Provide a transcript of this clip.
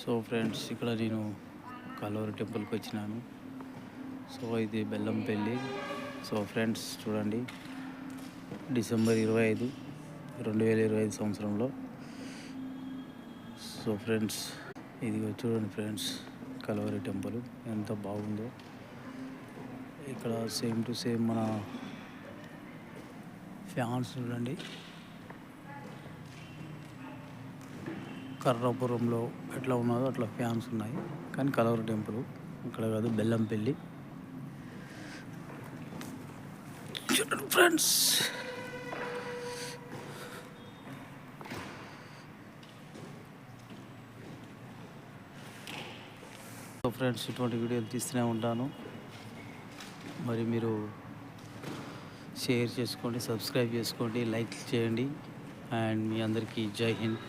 So friends, ఇక్కడ నేను కలవరి టెంపుల్కి వచ్చినాను. సో ఇది బెల్లంపల్లి. సో ఫ్రెండ్స్ చూడండి, డిసెంబర్ 25, 2025 సంవత్సరంలో. సో ఫ్రెండ్స్, ఇది చూడండి ఫ్రెండ్స్, కలవరి టెంపుల్ ఎంత బాగుందో. ఇక్కడ సేమ్ టు సేమ్ మన ఫ్యాన్స్ చూడండి, కర్రాపురంలో ఎట్లా ఉన్నదో అట్లా ఫ్యాన్స్ ఉన్నాయి. కానీ కలవరి టెంపుల్ ఇక్కడ కాదు, బెల్లంపల్లి. చూడండి ఫ్రెండ్స్, సో ఫ్రెండ్స్, ఇటువంటి వీడియోలు తీస్తూనే ఉంటాను. మరి మీరు షేర్ చేసుకోండి, సబ్స్క్రైబ్ చేసుకోండి, లైక్ చేయండి. అండ్ మీ అందరికీ జై హింద్.